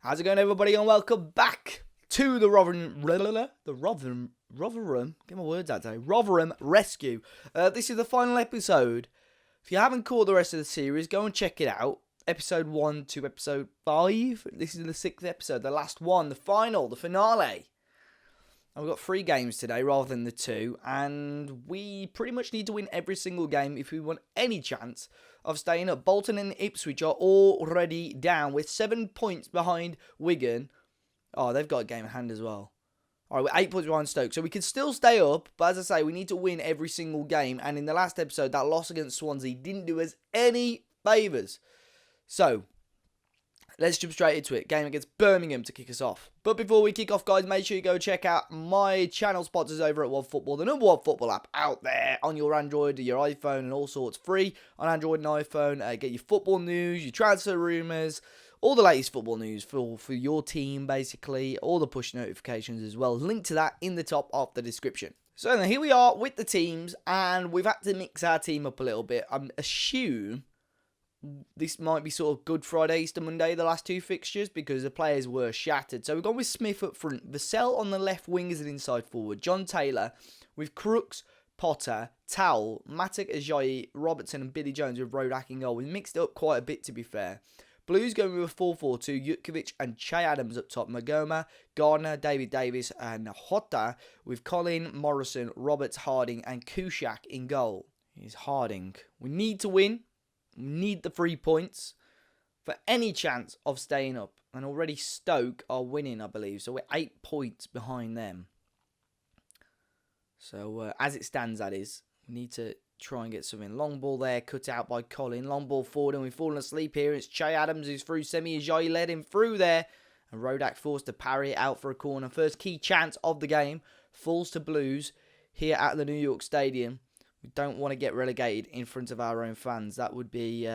How's it going, everybody, and welcome back to the Rotherham, get my words out today, Rotherham Rescue. This is the final episode. If you haven't caught the rest of the series, go and check it out. Episode 1 to episode 5. This is the 6th episode, the last one, the final, the finale. And we've got 3 games today rather than the 2, and we pretty much need to win every single game if we want any chance of staying up. Bolton and Ipswich are already down with 7 points behind Wigan. Oh, they've got a game in hand as well. Alright, we're 8 points behind Stoke, so we can still stay up, but as I say, we need to win every single game, and in the last episode, that loss against Swansea didn't do us any favours. So, let's jump straight into it. Game against Birmingham to kick us off. But before we kick off, guys, make sure you go check out my channel sponsors over at OneFootball, the number 1 football app out there on your Android, your iPhone, and all sorts. Free on Android and iPhone. Get your football news, your transfer rumours, all the latest football news for your team, basically. All the push notifications as well. Link to that in the top of the description. So then here we are with the teams, and we've had to mix our team up a little bit. I assume this might be sort of Good Friday, Easter Monday, the last 2 fixtures, because the players were shattered. So we've gone with Smith up front, Vassell on the left wing as an inside forward, John Taylor with Crooks, Potter, Towell, Matic, Ajayi, Robertson and Billy Jones with Rodak in goal. We mixed it up quite a bit, to be fair. Blues going with a 4-4-2, Jutkiewicz and Che Adams up top, Magoma, Gardner, David Davis and Hotta with Colin, Morrison, Roberts, Harding and Kuszak in goal. Here's Harding. We need to win. We need the 3 points for any chance of staying up. And already Stoke are winning, I believe. So we're 8 points behind them. So as it stands, that is. We need to try and get something. Long ball there, cut out by Colin. Long ball forward, and we've fallen asleep here. It's Che Adams who's through. Semi Ajayi led him through there. And Rodak forced to parry it out for a corner. First key chance of the game falls to Blues here at the New York Stadium. We don't want to get relegated in front of our own fans. That would be,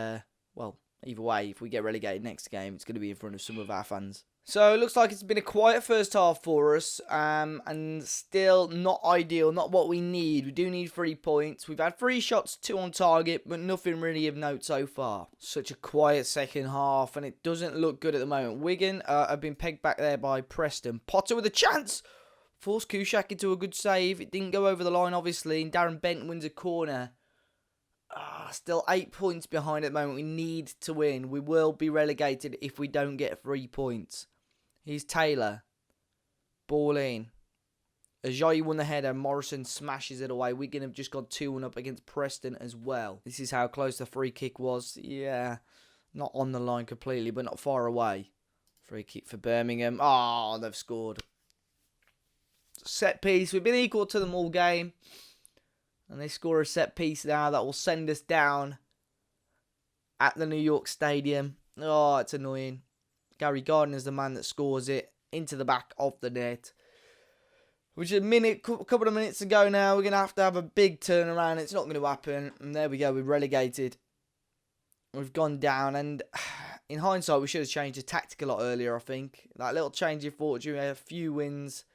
well, either way, if we get relegated next game, it's going to be in front of some of our fans. So it looks like it's been a quiet first half for us, and still not ideal, not what we need. We do need 3 points. We've had 3 shots, 2 on target, but nothing really of note so far. Such a quiet second half, and it doesn't look good at the moment. Wigan have been pegged back there by Preston. Potter with a chance! Forced Kuszak into a good save. It didn't go over the line, obviously. And Darren Bent wins a corner. Still 8 points behind at the moment. We need to win. We will be relegated if we don't get 3 points. Here's Taylor. Ball in. Ajayi won the header. Morrison smashes it away. Wigan have just gone 2-1 up against Preston as well. This is how close the free kick was. Yeah, not on the line completely, but not far away. Free kick for Birmingham. Oh, they've scored. Set piece. We've been equal to them all game. And they score a set piece now that will send us down at the New York Stadium. Oh, it's annoying. Gary Gardner's the man that scores it into the back of the net. Which is a couple of minutes ago now. We're going to have a big turnaround. It's not going to happen. And there we go. We're relegated. We've gone down. And in hindsight, we should have changed the tactic a lot earlier, I think. That little change of fortune. We had a few wins.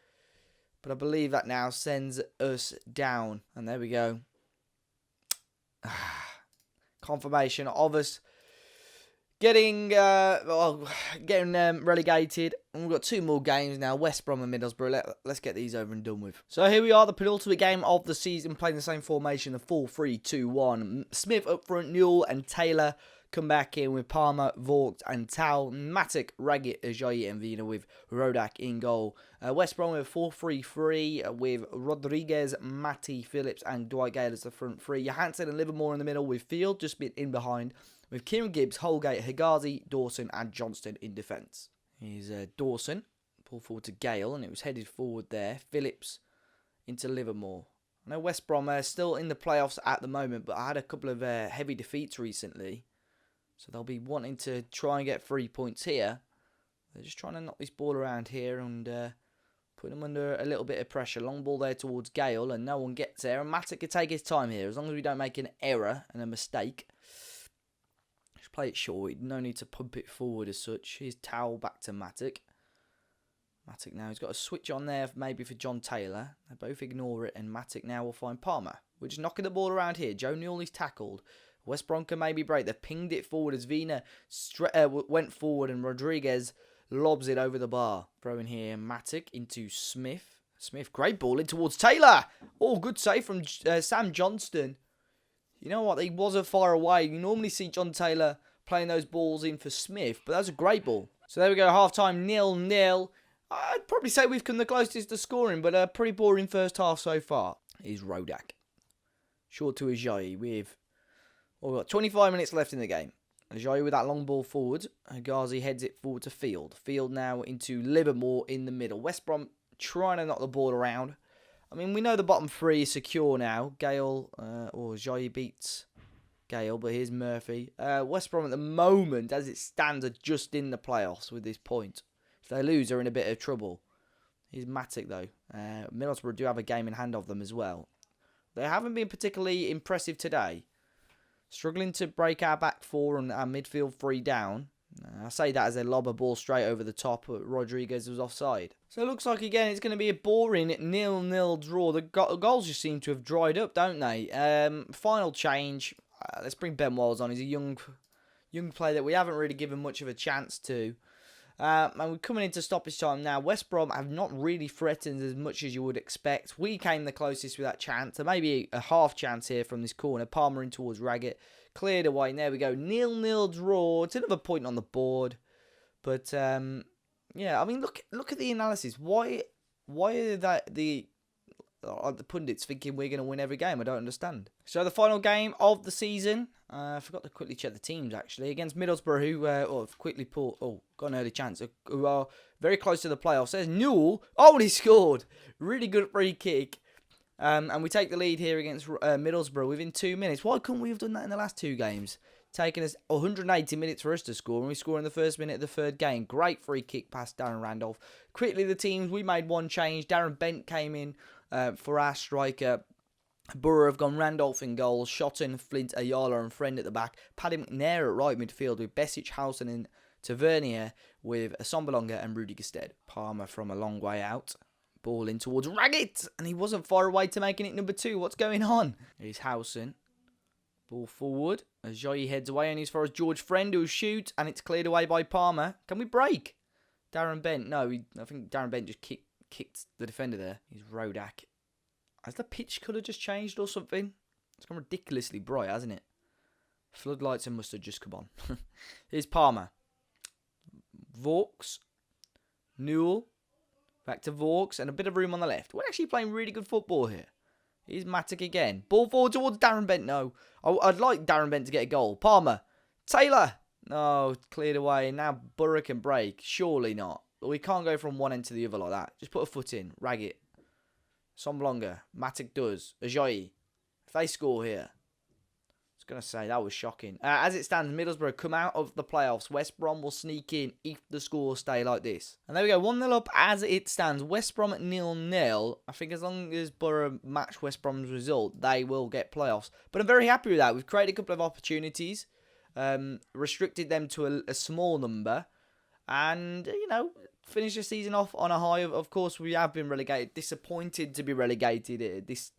But I believe that now sends us down. And there we go. Confirmation of us getting relegated. And we've got 2 more games now. West Brom and Middlesbrough. Let's get these over and done with. So here we are. The penultimate game of the season. Playing the same formation. The 4-3-2-1. Smith up front. Newell and Taylor come back in with Palmer, Vogt and Towell, Matic, Raggett, Ajayi and Vina with Rodak in goal. West Brom with 4-3-3 with Rodriguez, Matty, Phillips and Dwight Gale as the front 3. Johansson and Livermore in the middle with Field just been in behind with Kieran Gibbs, Holgate, Higazi, Dawson and Johnston in defence. Here's Dawson, pull forward to Gale and it was headed forward there. Phillips into Livermore. I know West Brom are still in the playoffs at the moment, but I had a couple of heavy defeats recently. So they'll be wanting to try and get 3 points here. They're just trying to knock this ball around here and put them under a little bit of pressure. Long ball there towards Gale and no one gets there. And Matic can take his time here as long as we don't make an error and a mistake. Just play it short. No need to pump it forward as such. Here's Towell back to Matic. Matic now, he's got a switch on there maybe for John Taylor. They both ignore it and Matic now will find Palmer. We're just knocking the ball around here. Joe Newell is tackled. West Brom can maybe break. They've pinged it forward as Vina went forward and Rodriguez lobs it over the bar. Throw in here, Matic into Smith. Smith, great ball in towards Taylor. Oh, good save from Sam Johnston. You know what? He wasn't far away. You normally see John Taylor playing those balls in for Smith, but that was a great ball. So there we go, half-time 0-0. I'd probably say we've come the closest to scoring, but a pretty boring first half so far. Here's Rodak. Short to Ajayi with, we've got 25 minutes left in the game. Ajayi with that long ball forward. Ghazi heads it forward to Field. Field now into Livermore in the middle. West Brom trying to knock the ball around. I mean, we know the bottom three is secure now. Gale, or Ajayi beats Gale, but here's Murphy. West Brom at the moment, as it stands, are just in the playoffs with this point. If they lose, they're in a bit of trouble. Here's Matic, though. Middlesbrough do have a game in hand of them as well. They haven't been particularly impressive today. Struggling to break our back four and our midfield three down. I say that as they lob a ball straight over the top, but Rodriguez was offside. So it looks like, again, it's going to be a boring 0-0 draw. The goals just seem to have dried up, don't they? Final change. Let's bring Ben Walls on. He's a young player that we haven't really given much of a chance to. And we're coming into stoppage time now. West Brom have not really threatened as much as you would expect. We came the closest with that chance. So maybe a half chance here from this corner. Palmer in towards Raggett. Cleared away. And there we go. 0-0 draw. It's another point on the board. But, yeah, I mean, look at the analysis. Why are the pundits thinking we're going to win every game? I don't understand. So the final game of the season. I forgot to quickly check the teams, actually. Against Middlesbrough, who have quickly pulled... Oh, got an early chance. Who are very close to the playoffs. There's Newell. Oh, and he scored. Really good free kick. And we take the lead here against Middlesbrough within 2 minutes. Why couldn't we have done that in the last two games? Taking us 180 minutes for us to score, and we score in the first minute of the third game. Great free kick past Darren Randolph. Quickly, the teams, we made one change. Darren Bent came in for our striker. Borough have gone Randolph in goals. Shotton, Flint, Ayala and Friend at the back. Paddy McNair at right midfield with Besic, Housen and Tavernier with Sombalonga and Rudy Gestead. Palmer from a long way out. Ball in towards Raggett. And he wasn't far away to making it number 2. What's going on? Here's Housen. Ball forward. Ajayi heads away and as far as George Friend who'll shoot. And it's cleared away by Palmer. Can we break? Darren Bent. No, I think Darren Bent just kicked the defender there. He's Rodak. Has the pitch colour just changed or something? It's gone ridiculously bright, hasn't it? Floodlights and must have just come on. Here's Palmer. Vaux. Newell. Back to Vaux. And a bit of room on the left. We're actually playing really good football here. Here's Matic again. Ball forward towards Darren Bent. No. I'd like Darren Bent to get a goal. Palmer. Taylor. No. Cleared away. Now Borough can break. Surely not. We can't go from one end to the other like that. Just put a foot in. Raggett. Somblonga. Matic does. Ajayi. If they score here. I was going to say, that was shocking. As it stands, Middlesbrough come out of the playoffs. West Brom will sneak in if the scores stay like this. And there we go. 1-0 up as it stands. West Brom at 0-0. I think as long as Borough match West Brom's result, they will get playoffs. But I'm very happy with that. We've created a couple of opportunities. Restricted them to a small number. And, you know, finish the season off on a high. Of course, we have been relegated. Disappointed to be relegated in this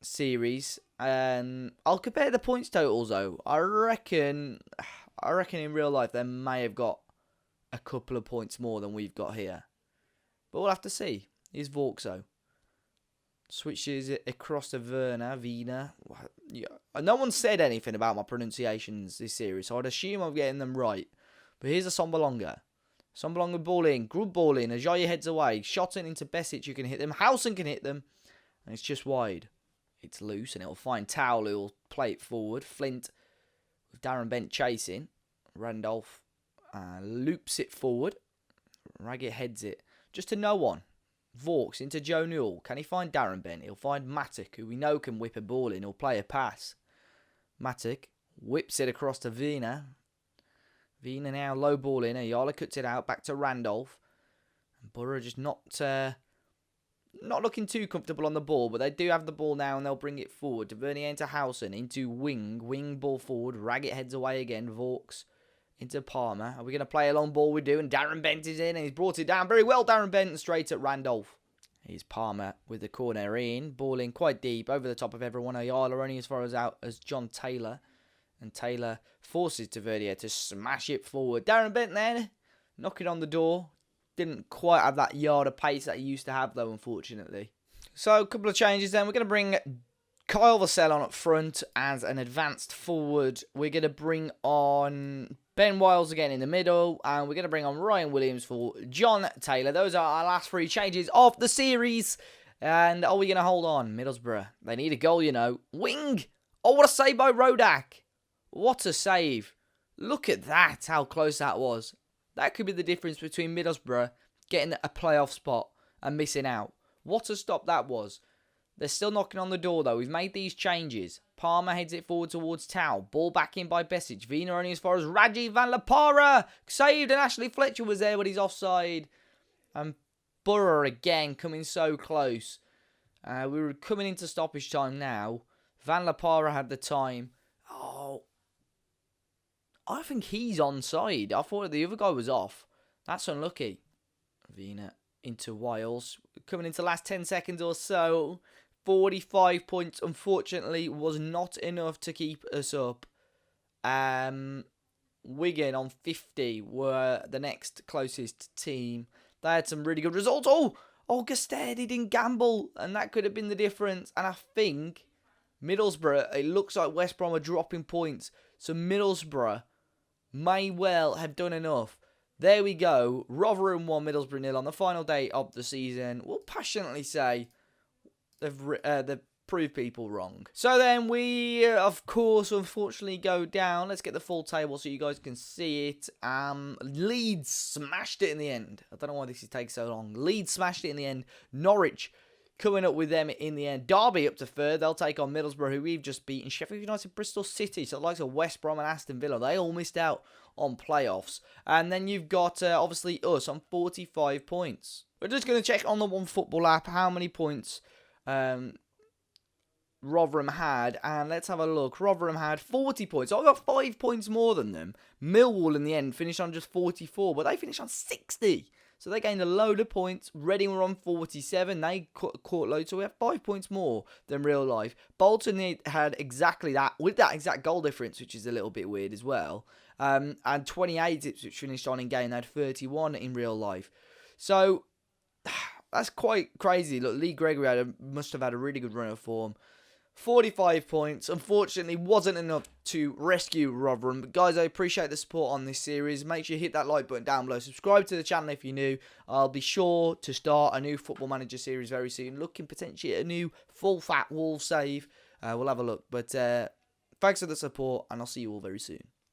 series. I'll compare the points totals, though. I reckon in real life, they may have got a couple of points more than we've got here. But we'll have to see. Here's Vauxo. Switches it across to Vina. Yeah. No one said anything about my pronunciations this series, so I'd assume I'm getting them right. But here's a Sombalonga. Sombalonga ball in. Good ball in. Ajayi heads away. Shotton into Besic. You can hit them. Housen can hit them. And it's just wide. It's loose and it'll find Towle who'll play it forward. Flint with Darren Bent chasing. Randolph loops it forward. Raggett heads it. Just to no one. Vaux into Joe Newell. Can he find Darren Bent? He'll find Matic, who we know can whip a ball in. He'll play a pass. Matic whips it across to Vina. Vina now low ball in. Ayala cuts it out. Back to Randolph. And Borough just not looking too comfortable on the ball, but they do have the ball now and they'll bring it forward. Tavernier into Housen, into Wing. Wing ball forward. Raggett heads away again. Vaux into Palmer. Are we going to play a long ball? We do. And Darren Bent is in and he's brought it down very well. Darren Bent straight at Randolph. Here's Palmer with the corner in. Ball in quite deep over the top of everyone. Ayala only as far as out as John Taylor. And Taylor forces Tavernier to smash it forward. Darren Bent then, knocking on the door. Didn't quite have that yard of pace that he used to have, though, unfortunately. So, a couple of changes then. We're going to bring Kyle Vassell on up front as an advanced forward. We're going to bring on Ben Wiles again in the middle. And we're going to bring on Ryan Williams for John Taylor. Those are our last 3 changes of the series. And are we going to hold on? Middlesbrough, they need a goal, you know. Wing! Oh, what a save by Rodak. What a save. Look at that, how close that was. That could be the difference between Middlesbrough getting a playoff spot and missing out. What a stop that was. They're still knocking on the door, though. We've made these changes. Palmer heads it forward towards Tau. Ball back in by Besic. Vina only as far as Rajiv Van La Parra. Saved, and Ashley Fletcher was there, but he's offside. And Burrow again coming so close. We were coming into stoppage time now. Van La Parra had the time. Oh, I think he's onside. I thought the other guy was off. That's unlucky. Vina into Wiles. Coming into the last 10 seconds or so. 45 points, unfortunately, was not enough to keep us up. Wigan on 50 were the next closest team. They had some really good results. Oh, Gusted, he didn't gamble. And that could have been the difference. And I think Middlesbrough, it looks like West Brom are dropping points. So Middlesbrough may well have done enough. There we go. Rotherham 1, Middlesbrough 0 on the final day of the season. We'll passionately say they've proved people wrong. So then we, of course, unfortunately go down. Let's get the full table so you guys can see it. Leeds smashed it in the end. I don't know why this is taking so long. Leeds smashed it in the end. Norwich coming up with them in the end. Derby up to 3rd. They'll take on Middlesbrough, who we've just beaten. Sheffield United, Bristol City. So the likes of West Brom and Aston Villa, they all missed out on playoffs. And then you've got, obviously, us on 45 points. We're just going to check on the One Football app how many points Rotherham had. And let's have a look. Rotherham had 40 points. So I got 5 points more than them. Millwall, in the end, finished on just 44. But they finished on 60. So they gained a load of points. Reading were on 47. They caught loads. So we have 5 points more than real life. Bolton had exactly that. With that exact goal difference, which is a little bit weird as well. And 28, which finished on in game. They had 31 in real life. So that's quite crazy. Look, Lee Gregory must have had a really good run of form. 45 points. Unfortunately, wasn't enough to rescue Rotherham. But guys, I appreciate the support on this series. Make sure you hit that like button down below. Subscribe to the channel if you're new. I'll be sure to start a new Football Manager series very soon. Looking potentially at a new full fat Wolves save. We'll have a look. But thanks for the support, and I'll see you all very soon.